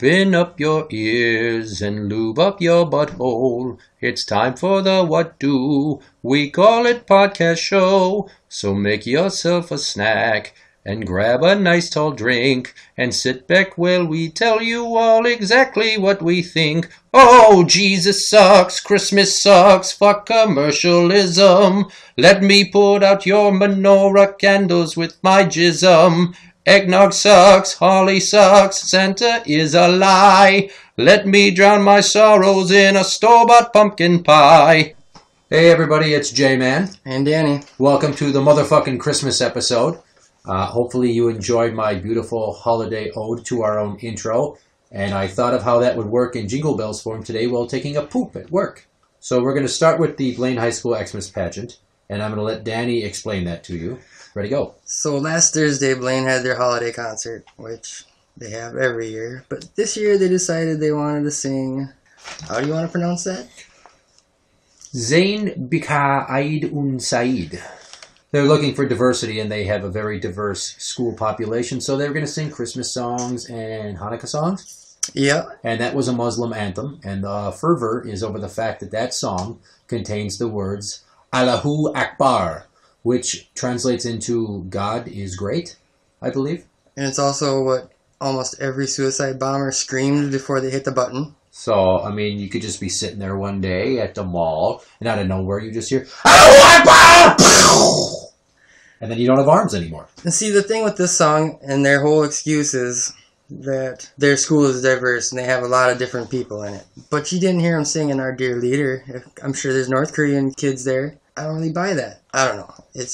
Open up your ears and lube up your butthole. It's time for the What Do. We call it podcast show. So make yourself a snack and grab a nice tall drink and sit back while we tell you all exactly what we think. Oh, Jesus sucks, Christmas sucks, fuck commercialism. Let me put out your menorah candles with my jism. Eggnog sucks, holly sucks, Santa is a lie. Let me drown my sorrows in a store-bought pumpkin pie. Hey everybody, it's Jmann and Danny. Welcome to the motherfucking Christmas episode. Hopefully you enjoyed my beautiful holiday ode to our own intro. And I thought of how that would work in Jingle Bells form today while taking a poop at work. So we're going to start with the Blaine High School Xmas pageant. And I'm going to let Danny explain that to you. Ready, go. So last Thursday, Blaine had their holiday concert, which they have every year. But this year they decided they wanted to sing, how do you want to pronounce that? Zayn Bika Eid Un Said. They're looking for diversity, and they have a very diverse school population, so they were going to sing Christmas songs and Hanukkah songs. Yeah. And that was a Muslim anthem, and the fervor is over the fact that that song contains the words Allahu Akbar, which translates into God is great, I believe. And it's also what almost every suicide bomber screamed before they hit the button. So, I mean, you could just be sitting there one day at the mall, and out of nowhere you just hear, Allahu Akbar! And then you don't have arms anymore. And see, the thing with this song and their whole excuse is that their school is diverse and they have a lot of different people in it. But you didn't hear them singing Our Dear Leader. I'm sure there's North Korean kids there. I don't really buy that. I don't know. It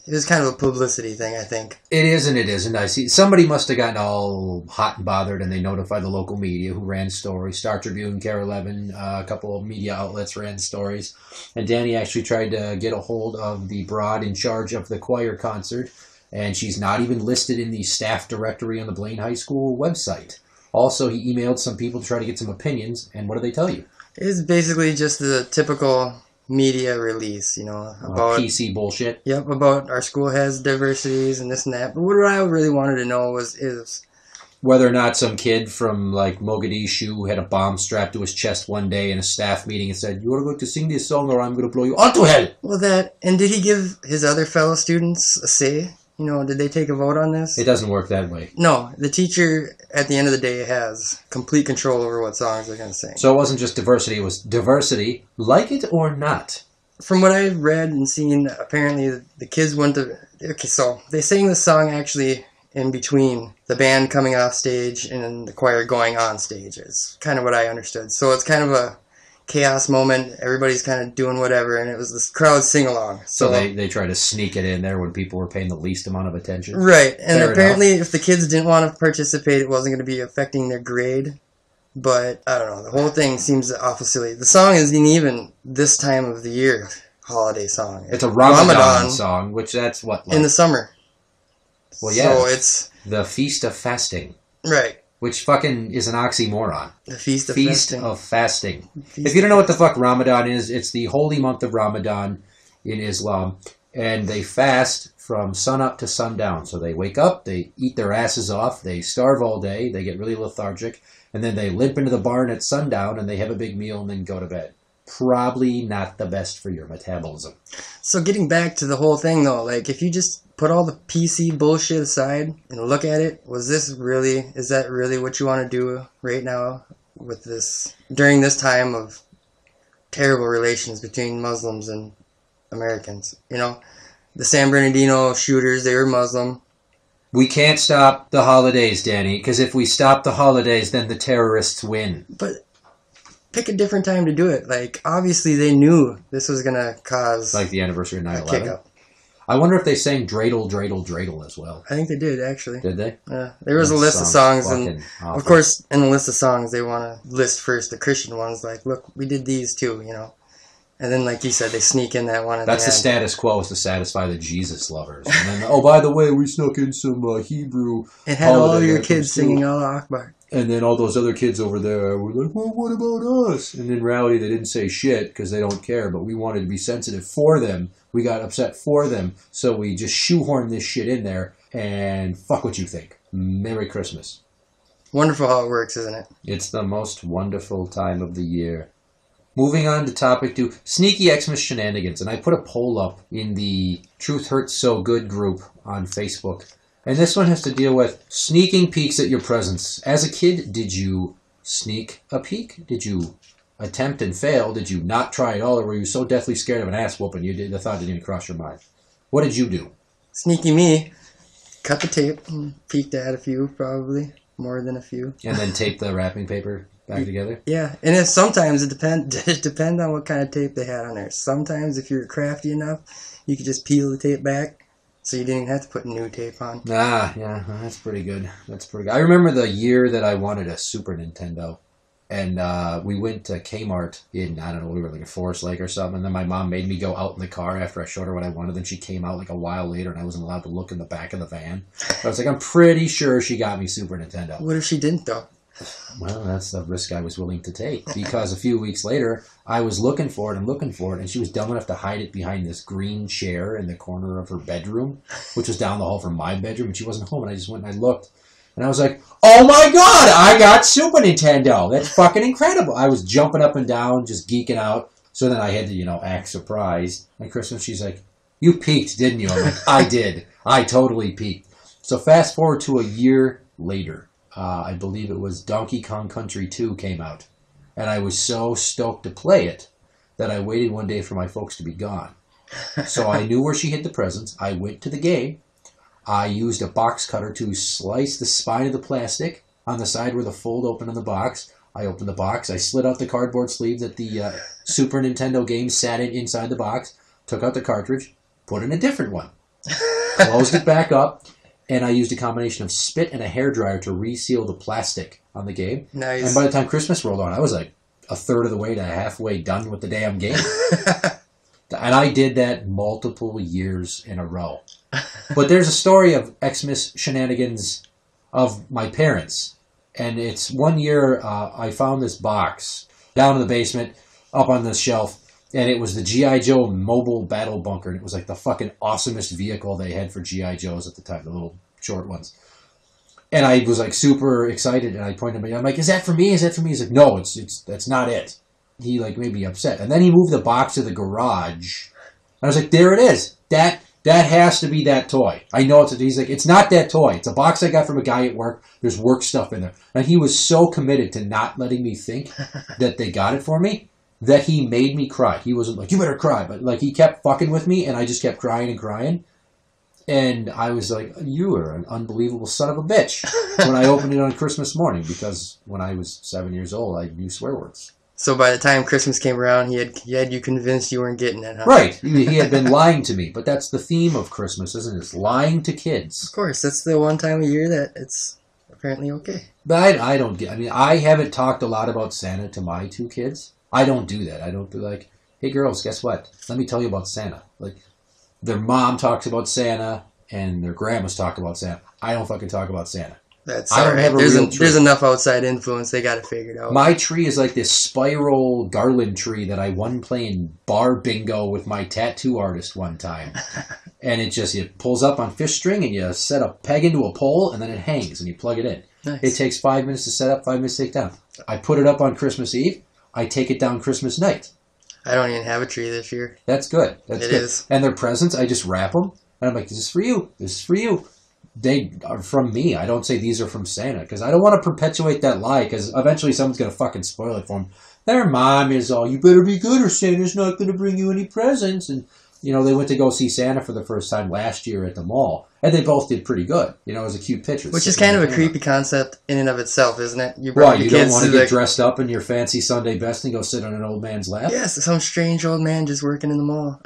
was kind of a publicity thing, I think. It is and it isn't. I see. Somebody must have gotten all hot and bothered, and they notified the local media who ran stories. Star Tribune, Care 11, a couple of media outlets ran stories. And Danny actually tried to get a hold of the broad in charge of the choir concert, and she's not even listed in the staff directory on the Blaine High School website. Also, he emailed some people to try to get some opinions, and what did they tell you? It's basically just the typical media release, about PC bullshit. Yep, about our school has diversities and this and that. But what I really wanted to know is whether or not some kid from like Mogadishu had a bomb strapped to his chest one day in a staff meeting and said, "You are going to sing this song or I'm going to blow you all to hell." Well, and did he give his other fellow students a say? Did they take a vote on this? It doesn't work that way. No, the teacher at the end of the day has complete control over what songs they're going to sing. So it wasn't just diversity, it was diversity, like it or not. From what I've read and seen, apparently the kids went to... Okay, so they sang this song actually in between the band coming off stage and the choir going on stage. It's kind of what I understood. So it's kind of a chaos moment. Everybody's kind of doing whatever, and it was this crowd sing-along. So they try to sneak it in there when people were paying the least amount of attention. Right, and Fair apparently enough. If the kids didn't want to participate, it wasn't going to be affecting their grade. But, I don't know, the whole thing seems awful silly. The song isn't even this time of the year holiday song. It's a Ramadan song, which that's what? Like, in the summer. Well, yeah. So it's... the Feast of Fasting. Right. Which fucking is an oxymoron. The Feast of Fasting. If you don't know what the fuck Ramadan is, it's the holy month of Ramadan in Islam. And they fast from sunup to sundown. So they wake up, they eat their asses off, they starve all day, they get really lethargic, and then they limp into the barn at sundown and they have a big meal and then go to bed. Probably not the best for your metabolism. So getting back to the whole thing though, like if you just put all the PC bullshit aside and look at it, is that really what you want to do right now with this, during this time of terrible relations between Muslims and Americans? The San Bernardino shooters, they were Muslim. We can't stop the holidays, Danny, because if we stop the holidays, then the terrorists win. But pick a different time to do it. Like, obviously they knew this was going to cause... like the anniversary of 9/11? Kick-up. I wonder if they sang Dreidel, Dreidel, Dreidel as well. I think they did, actually. Did they? Yeah. There was a list of songs, and of course, in the list of songs, they want to list first the Christian ones, like, look, we did these too, And then, like you said, they sneak in that one at That's the the end. status quo, is to satisfy the Jesus lovers. And then, oh, by the way, we snuck in some Hebrew It had all of your anthems kids too. singing Allah Akbar. And then all those other kids over there were like, well, what about us? And in reality, they didn't say shit because they don't care, but we wanted to be sensitive for them. We got upset for them, so we just shoehorned this shit in there, and fuck what you think. Merry Christmas. Wonderful how it works, isn't it? It's the most wonderful time of the year. Moving on to topic 2, sneaky Xmas shenanigans. And I put a poll up in the Truth Hurts So Good group on Facebook. And this one has to deal with sneaking peeks at your presents. As a kid, did you sneak a peek? Did you attempt and fail? Did you not try at all? Or were you so deathly scared of an ass whooping the thought didn't even cross your mind? What did you do? Sneaky me. Cut the tape and peeked at a few, probably. More than a few. And then tape the wrapping paper back together? Yeah, and sometimes it depends on what kind of tape they had on there. Sometimes if you're crafty enough, you could just peel the tape back, so you didn't even have to put new tape on. Ah, yeah, that's pretty good. I remember the year that I wanted a Super Nintendo, and we went to Kmart in, I don't know, we were like a Forest Lake or something, and then my mom made me go out in the car after I showed her what I wanted, then she came out like a while later, and I wasn't allowed to look in the back of the van. I was like, I'm pretty sure she got me Super Nintendo. What if she didn't, though? Well, that's the risk I was willing to take, because a few weeks later, I was looking for it, and she was dumb enough to hide it behind this green chair in the corner of her bedroom, which was down the hall from my bedroom, and she wasn't home, and I just went and I looked, and I was like, oh my god, I got Super Nintendo! That's fucking incredible! I was jumping up and down, just geeking out, so then I had to, act surprised. And Christmas, she's like, you peeked, didn't you? I'm like, I did. I totally peeked. So fast forward to a year later. I believe it was Donkey Kong Country 2 came out. And I was so stoked to play it that I waited one day for my folks to be gone. So I knew where she hid the presents. I went to the game. I used a box cutter to slice the spine of the plastic on the side where the fold opened on the box. I opened the box. I slid out the cardboard sleeve that the Super Nintendo game sat inside the box. Took out the cartridge. Put in a different one. Closed it back up. And I used a combination of spit and a hairdryer to reseal the plastic on the game. Nice. And by the time Christmas rolled on, I was like a third of the way to halfway done with the damn game. And I did that multiple years in a row. But there's a story of Xmas shenanigans of my parents. And it's one year I found this box down in the basement, up on the shelf. And it was the G.I. Joe mobile battle bunker. And it was like the fucking awesomest vehicle they had for G.I. Joes at the time, the little short ones. And I was like super excited. And I pointed at me. I'm like, is that for me? Is that for me? He's like, no, that's not it. He like made me upset. And then he moved the box to the garage. And I was like, there it is. That has to be that toy. I know it's. He's like, it's not that toy. It's a box I got from a guy at work. There's work stuff in there. And he was so committed to not letting me think that they got it for me, that he made me cry. He wasn't like, you better cry. But like he kept fucking with me, and I just kept crying and crying. And I was like, you are an unbelievable son of a bitch when I opened it on Christmas morning, because when I was 7 years old, I knew swear words. So by the time Christmas came around, he had you convinced you weren't getting it, huh? Right. He had been lying to me. But that's the theme of Christmas, isn't it? It's lying to kids. Of course. That's the one time of year that it's apparently okay. But I don't get... I mean, I haven't talked a lot about Santa to my two kids. I don't do that. I don't be like, hey, girls, guess what? Let me tell you about Santa. Like, their mom talks about Santa, and their grandmas talk about Santa. I don't fucking talk about Santa. That's all right. There's enough outside influence. They got it figured out. My tree is like this spiral garland tree that I won playing bar bingo with my tattoo artist one time. And it pulls up on fish string, and you set a peg into a pole, and then it hangs, and you plug it in. Nice. It takes 5 minutes to set up, 5 minutes to take down. I put it up on Christmas Eve. I take it down Christmas night. I don't even have a tree this year. That's good. It is. And their presents, I just wrap them. And I'm like, this is for you. This is for you. They are from me. I don't say these are from Santa, because I don't want to perpetuate that lie, because eventually someone's going to fucking spoil it for them. Their mom is all, you better be good or Santa's not going to bring you any presents. And, they went to go see Santa for the first time last year at the mall. And they both did pretty good. It was a cute picture. Which is kind of a creepy concept in and of itself, isn't it? You don't want to get dressed up in your fancy Sunday best and go sit on an old man's lap? Yes, some strange old man just working in the mall.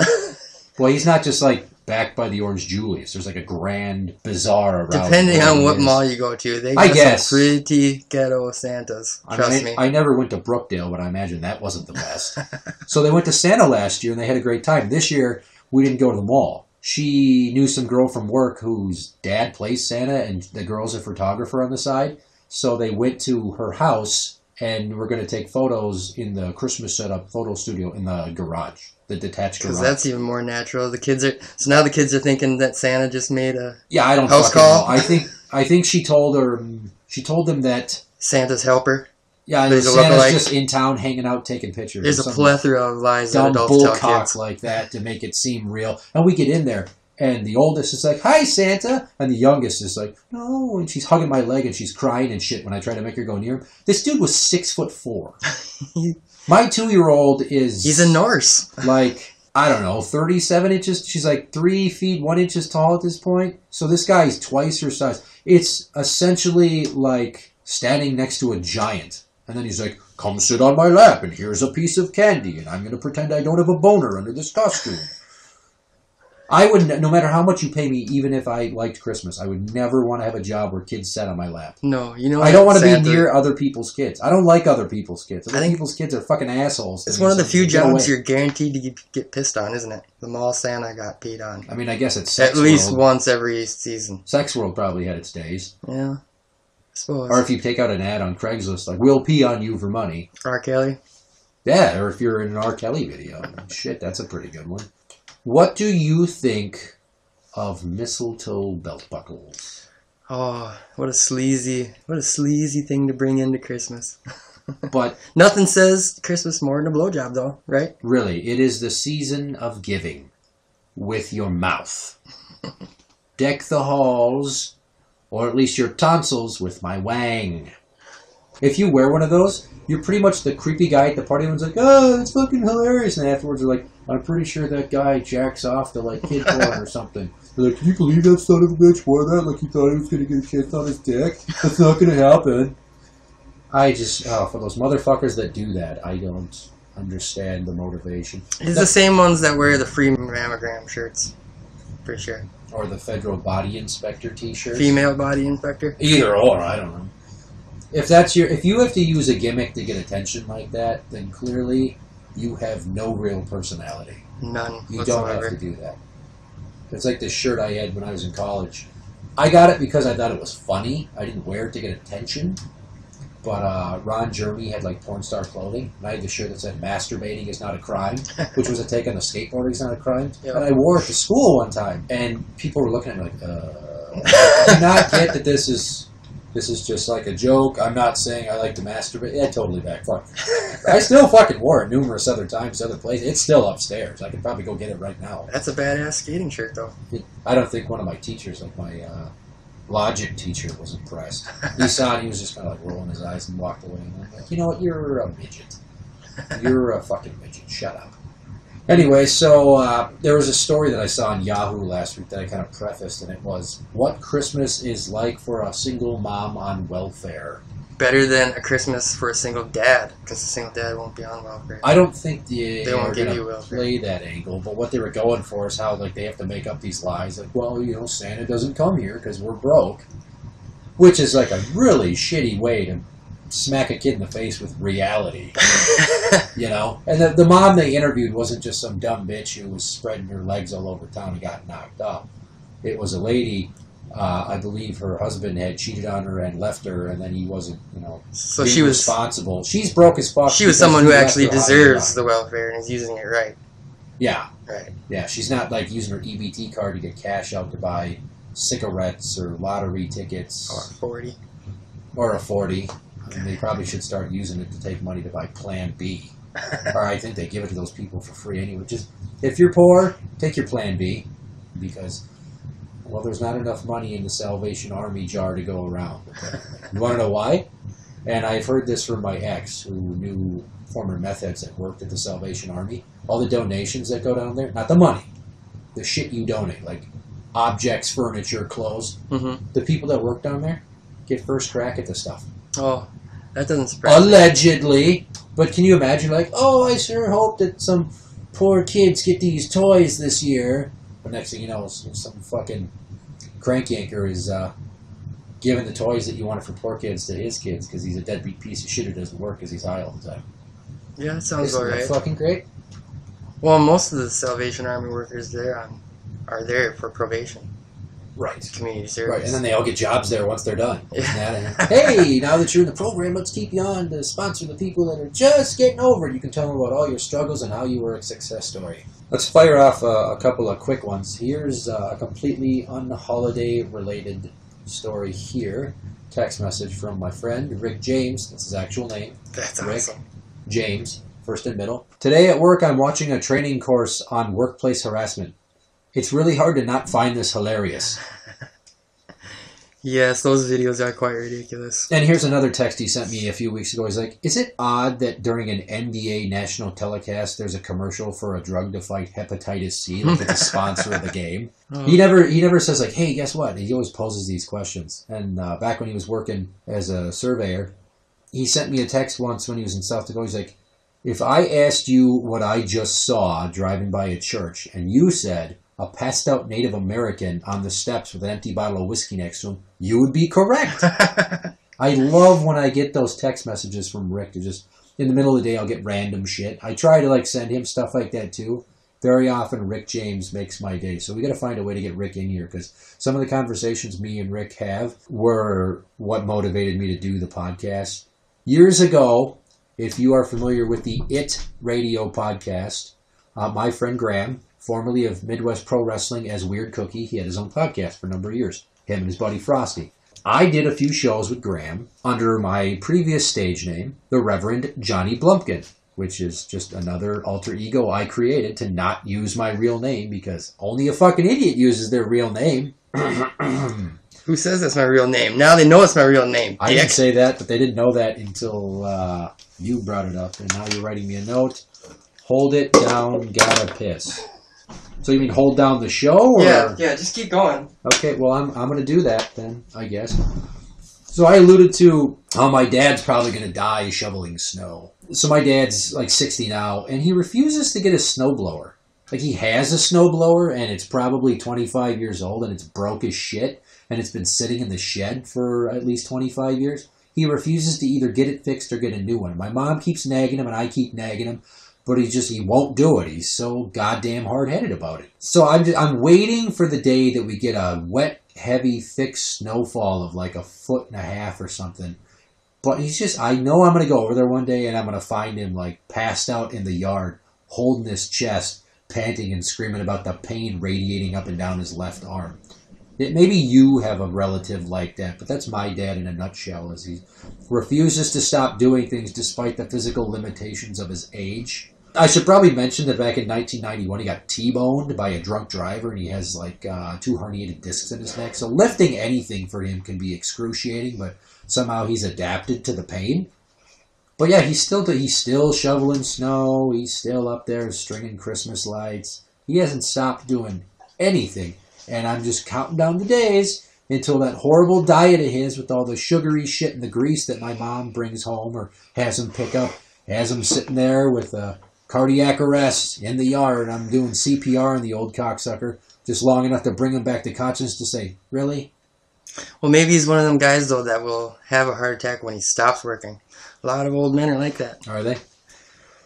Well, he's not just like backed by the Orange Julius. There's like a grand bazaar around. Depending on what mall you go to, they got some pretty ghetto Santas. Trust me. I never went to Brookdale, but I imagine that wasn't the best. So they went to Santa last year, and they had a great time. This year, we didn't go to the mall. She knew some girl from work whose dad plays Santa, and the girl's a photographer on the side. So they went to her house, and we're going to take photos in the Christmas setup photo studio in the garage. The detached garage. Because that's even more natural. So now the kids are thinking that Santa just made a I don't house call. know. I think she told her She told them that Santa's helper. yeah, But he's a Santa's lookalike. just in town hanging out taking pictures. There's or a something plethora of lies that dumb adults tell bullcock kids. like that to make it seem real. And we get in there, and the oldest is like, "Hi, Santa," and the youngest is like, "No," and she's hugging my leg and she's crying and shit when I try to make her go near him. This dude was 6'4". My 2-year-old is He's a Norse. like, I don't know, 37 inches. She's like 3 feet 1 inches tall at this point. So this guy's twice her size. It's essentially like standing next to a giant. And then he's like, "Come sit on my lap, and here's a piece of candy, and I'm going to pretend I don't have a boner under this costume." I would, no matter how much you pay me, even if I liked Christmas, I would never want to have a job where kids sat on my lap. No, you know I don't want to Santa, be near other people's kids. I don't like other people's kids. I Other think people's kids are fucking assholes. It's one of the few Get jobs away. you're guaranteed to get pissed on, isn't it? The mall Santa got peed on. I mean, I guess it's Sex At least World. once every season. Sex World probably had its days. Yeah, I suppose. Or if you take out an ad on Craigslist, like, "We'll pee on you for money." R. Kelly. Yeah, or if you're in an R. Kelly video. Shit, that's a pretty good one. What do you think of mistletoe belt buckles? Oh, what a sleazy thing to bring into Christmas. But Nothing says Christmas more than a blowjob, though, right? really, it is the season of giving with your mouth. Deck the halls, or at least your tonsils, with my wang. If you wear one of those, you're pretty much the creepy guy at the party who's like, "Oh, it's fucking hilarious," and afterwards they're like, "I'm pretty sure that guy jacks off to like kid porn or something." They're like, "Can you believe that son of a bitch wore that? Like he thought he was gonna get kissed on his dick? That's not gonna happen." I just, for those motherfuckers that do that, I don't understand the motivation. It's the same ones that wear the free mammogram shirts, for sure. Or the federal body inspector t-shirts. Female body inspector. Either or, I don't know. If you have to use a gimmick to get attention like that, then clearly you have no real personality. None You whatsoever. don't have to do that. It's like this shirt I had when I was in college. I got it because I thought it was funny. I didn't wear it to get attention. But Ron Jeremy had like porn star clothing, and I had the shirt that said "Masturbating is not a crime," which was a take on the skateboarding is not a crime. Yep. And I wore it to school one time, and people were looking at me like, "Do you not get that this is just like a joke? I'm not saying I like to masturbate." Yeah, totally back. Fuck. I still fucking wore it numerous other times, other places. It's still upstairs. I could probably go get it right now. That's a badass skating shirt, though. I don't think one of my teachers, like my logic teacher, was impressed. He saw it, he was just kind of like rolling his eyes and walked away. And I'm like, "You know what? You're a midget. You're a fucking midget. Shut up." Anyway, so there was a story that I saw on Yahoo last week that I kind of prefaced, and it was, "What Christmas is like for a single mom on welfare." Better than a Christmas for a single dad, because a single dad won't be on welfare. I don't think they won't are give going you to welfare. play that angle, but what they were going for is how like they have to make up these lies, like, "Well, you know, Santa doesn't come here because we're broke," which is like a really shitty way to smack a kid in the face with reality, you know? And the mom they interviewed wasn't just some dumb bitch who was spreading her legs all over town and got knocked up. It was a lady, I believe her husband had cheated on her and left her, and then he wasn't, you know, So being she was responsible. She's broke as fuck. she was because someone he who left actually her high and deserves dry. the welfare and is using it right. Yeah, Right. yeah. She's not like using her EBT card to get cash out to buy cigarettes or lottery tickets Or 40. or a 40. And they probably should start using it to take money to buy Plan B. Or I think they give it to those people for free anyway. Just, if you're poor, take your Plan B, because, well, there's not enough money in the Salvation Army jar to go around. You want to know why? And I've heard this from my ex, who knew former meth heads that worked at the Salvation Army. All the donations that go down there, not the money, the shit you donate, like objects, furniture, clothes. Mm-hmm. The people that work down there get first crack at the stuff. Oh, that doesn't surprise me. Allegedly. But can you imagine, like, "Oh, I sure hope that some poor kids get these toys this year." But next thing you know, some fucking crank yanker is giving the toys that you wanted for poor kids to his kids because he's a deadbeat piece of shit who doesn't work because he's high all the time. Yeah, that sounds Isn't all that right. fucking great? Well, most of the Salvation Army workers there are there for probation, Right. community service. Right, and then they all get jobs there once they're done. Yeah. Hey, now that you're in the program, let's keep you on to sponsor the people that are just getting over it. You can tell them about all your struggles and how you were a success story. Let's fire off a couple of quick ones. Here's a completely un-holiday related story here. Text message from my friend, Rick James. That's his actual name. That's Rick awesome. James, first and middle. Today at work, I'm watching a training course on workplace harassment. It's really hard to not find this hilarious. Yes, those videos are quite ridiculous. And here's another text he sent me a few weeks ago. He's like, is it odd that during an NBA national telecast, there's a commercial for a drug to fight hepatitis C, like it's a sponsor of the game? Oh. He never says like, hey, guess what? He always poses these questions. And back when he was working as a surveyor, he sent me a text once when he was in South Dakota. He's like, if I asked you what I just saw driving by a church, and you said a passed out Native American on the steps with an empty bottle of whiskey next to him, you would be correct. I love when I get those text messages from Rick. They're just, in the middle of the day, I'll get random shit. I try to like send him stuff like that too. Very often, Rick James makes my day. So we got to find a way to get Rick in here, because some of the conversations me and Rick have were what motivated me to do the podcast. Years ago, if you are familiar with the IT Radio podcast, my friend Graham, formerly of Midwest Pro Wrestling as Weird Cookie, he had his own podcast for a number of years. Him and his buddy Frosty. I did a few shows with Graham under my previous stage name, the Reverend Johnny Blumpkin, which is just another alter ego I created to not use my real name, because only a fucking idiot uses their real name. Who says that's my real name? Now they know it's my real name. I didn't say that, but they didn't know that until you brought it up, and now you're writing me a note. Hold it down, gotta piss. So you mean hold down the show? Or? Yeah, just keep going. Okay, well, I'm going to do that then, I guess. So I alluded to how my dad's probably going to die shoveling snow. So my dad's like 60 now, and he refuses to get a snowblower. Like, he has a snowblower, and it's probably 25 years old, and it's broke as shit, and it's been sitting in the shed for at least 25 years. He refuses to either get it fixed or get a new one. My mom keeps nagging him, and I keep nagging him. But he won't do it. He's so goddamn hard-headed about it. So I'm waiting for the day that we get a wet, heavy, thick snowfall of like 1.5 feet or something. But I know I'm going to go over there one day and I'm going to find him like passed out in the yard, holding his chest, panting and screaming about the pain radiating up and down his left arm. Maybe you have a relative like that, but that's my dad in a nutshell, as he refuses to stop doing things despite the physical limitations of his age. I should probably mention that back in 1991, he got T-boned by a drunk driver, and he has like 2 herniated discs in his neck. So lifting anything for him can be excruciating, but somehow he's adapted to the pain. But yeah, he's still shoveling snow. He's still up there stringing Christmas lights. He hasn't stopped doing anything. And I'm just counting down the days until that horrible diet of his with all the sugary shit and the grease that my mom brings home or has him pick up, has him sitting there with a cardiac arrest in the yard. I'm doing CPR on the old cocksucker just long enough to bring him back to conscience to say, really? Well, maybe he's one of them guys, though, that will have a heart attack when he stops working. A lot of old men are like that. Are they?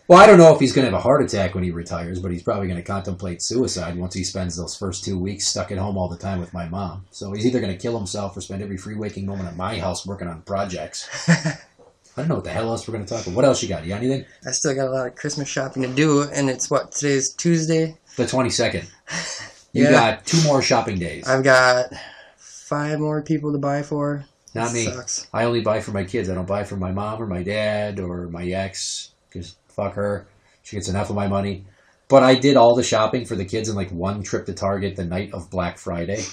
Well, I don't know if he's going to have a heart attack when he retires, but he's probably going to contemplate suicide once he spends those first 2 weeks stuck at home all the time with my mom. So he's either going to kill himself or spend every free waking moment at my house working on projects. I don't know what the hell else we're going to talk about. What else you got? You got anything? I still got a lot of Christmas shopping to do, and it's what, today's Tuesday? The 22nd. You got 2 more shopping days. I've got 5 more people to buy for. Not me. Sucks. I only buy for my kids. I don't buy for my mom or my dad or my ex, because fuck her. She gets enough of my money. But I did all the shopping for the kids in like 1 trip to Target the night of Black Friday.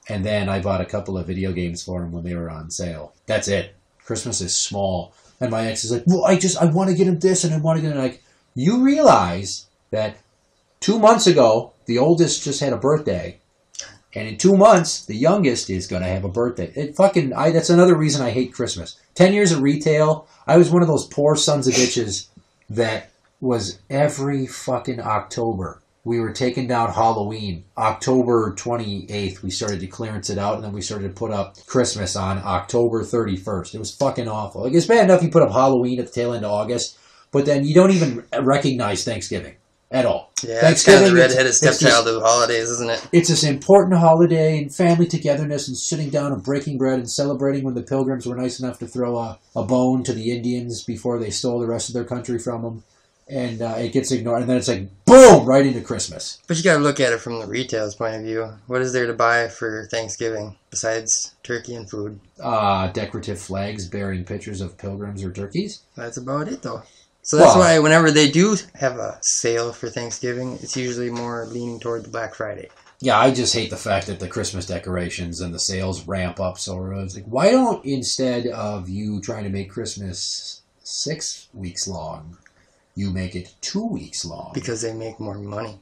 And then I bought a couple of video games for them when they were on sale. That's it. Christmas is small. And my ex is like, well, I want to get him this and I want to get him. Like, you realize that 2 months ago, the oldest just had a birthday. And in 2 months, the youngest is going to have a birthday. That's another reason I hate Christmas. 10 years of retail, I was one of those poor sons of bitches that was every fucking October. We were taking down Halloween. October 28th, we started to clearance it out, and then we started to put up Christmas on October 31st. It was fucking awful. Like, it's bad enough you put up Halloween at the tail end of August, but then you don't even recognize Thanksgiving at all. Yeah, it's kind of the redheaded stepchild of holidays, isn't it? It's this important holiday and family togetherness and sitting down and breaking bread and celebrating when the Pilgrims were nice enough to throw a bone to the Indians before they stole the rest of their country from them. And it gets ignored. And then it's like, boom! boom, right into Christmas. But you gotta look at it from the retailer's point of view. What is there to buy for Thanksgiving besides turkey and food? Decorative flags bearing pictures of pilgrims or turkeys. That's about it, though. So that's Well, why whenever they do have a sale for Thanksgiving, it's usually more leaning toward the Black Friday. Yeah, I just hate the fact that the Christmas decorations and the sales ramp up so early. It's like, why don't, instead of you trying to make Christmas 6 weeks long, you make it 2 weeks long? Because they make more money.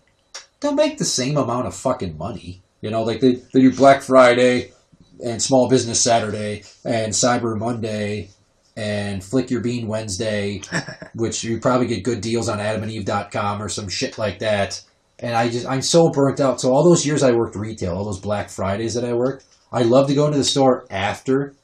They'll make the same amount of fucking money. You know, like they do Black Friday and Small Business Saturday and Cyber Monday and Flick Your Bean Wednesday, which you probably get good deals on adamandeve.com or some shit like that. And I'm so burnt out. So all those years I worked retail, all those Black Fridays that I worked, I love to go into the store after,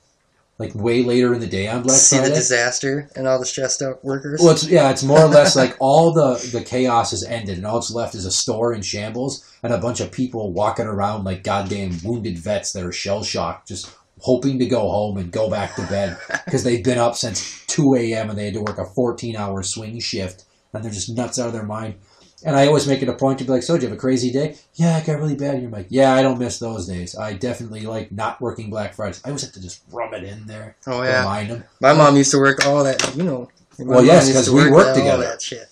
like way later in the day on Black Friday. See the disaster and all the stressed out workers? Well, it's more or less like all the chaos has ended and all that's left is a store in shambles and a bunch of people walking around like goddamn wounded vets that are shell-shocked, just hoping to go home and go back to bed because they've been up since 2 a.m. and they had to work a 14-hour swing shift and they're just nuts out of their mind. And I always make it a point to be like, so did you have a crazy day? Yeah, it got really bad. And you're like, yeah, I don't miss those days. I definitely like not working Black Fridays. I always have to just rum it in there. Oh, yeah. Remind them. My mom used to work all that, you know. Well, yes, because we work together. All that shit.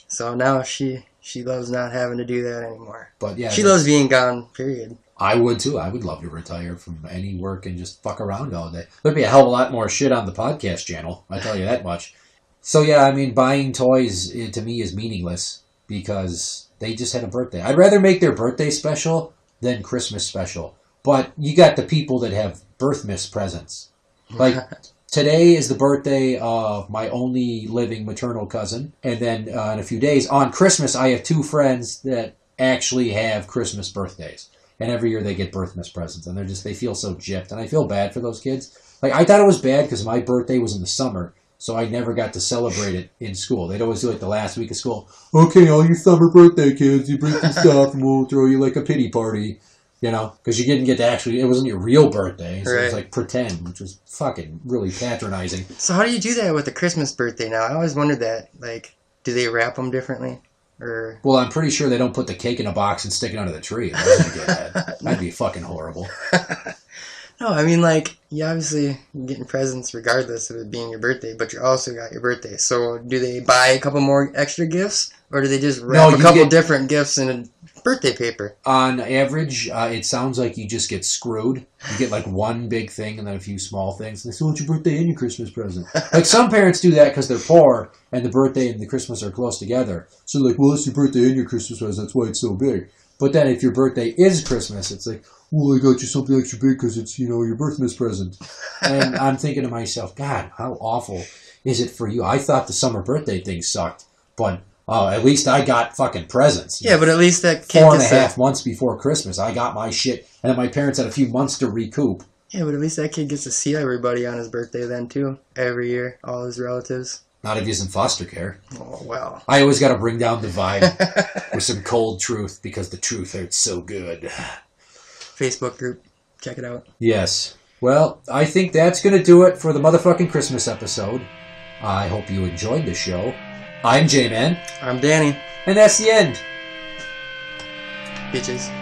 So now she loves not having to do that anymore. But yeah, she loves being gone, period. I would too. I would love to retire from any work and just fuck around all day. There'd be a hell of a lot more shit on the podcast channel. I tell you that much. So yeah, I mean, buying toys to me is meaningless because they just had a birthday. I'd rather make their birthday special than Christmas special. But you got the people that have birthmas presents. Like today is the birthday of my only living maternal cousin, and then in a few days on Christmas, I have 2 friends that actually have Christmas birthdays. And every year they get birthmas presents, and they feel so gypped, and I feel bad for those kids. Like, I thought it was bad because my birthday was in the summer, so I never got to celebrate it in school. They'd always do, like, the last week of school. Okay, all your summer birthday kids, you bring some stuff, and we'll throw you, like, a pity party, you know? Because you didn't get to actually, it wasn't your real birthday, so it was, like, pretend, which was fucking really patronizing. So how do you do that with the Christmas birthday now? I always wondered that. Like, do they wrap them differently? Or... Well, I'm pretty sure they don't put the cake in a box and stick it under the tree. That'd be fucking horrible. No, I mean, like, you obviously getting presents regardless of it being your birthday, but you also got your birthday. So do they buy a couple more extra gifts? Or do they just wrap a couple different gifts in a birthday paper? On average, it sounds like you just get screwed. You get, like, one big thing and then a few small things. And they say, what's your birthday and your Christmas present? Like, some parents do that because they're poor and the birthday and the Christmas are close together. So they're like, well, it's your birthday and your Christmas present. That's why it's so big. But then if your birthday is Christmas, it's like, well, I got you something extra big because it's, you know, your birthmas present. And I'm thinking to myself, God, how awful is it for you? I thought the summer birthday thing sucked, but at least I got fucking presents. Yeah, but at least that kid 4.5 months before Christmas, I got my shit, and then my parents had a few months to recoup. Yeah, but at least that kid gets to see everybody on his birthday then, too. Every year, all his relatives. Not if he's in foster care. Oh, well. I always got to bring down the vibe with some cold truth, because the truth hurts so good. Facebook group. Check it out. Yes. Well, I think that's going to do it for the motherfucking Christmas episode. I hope you enjoyed the show. I'm Jman. I'm Danny. And that's the end. Bitches.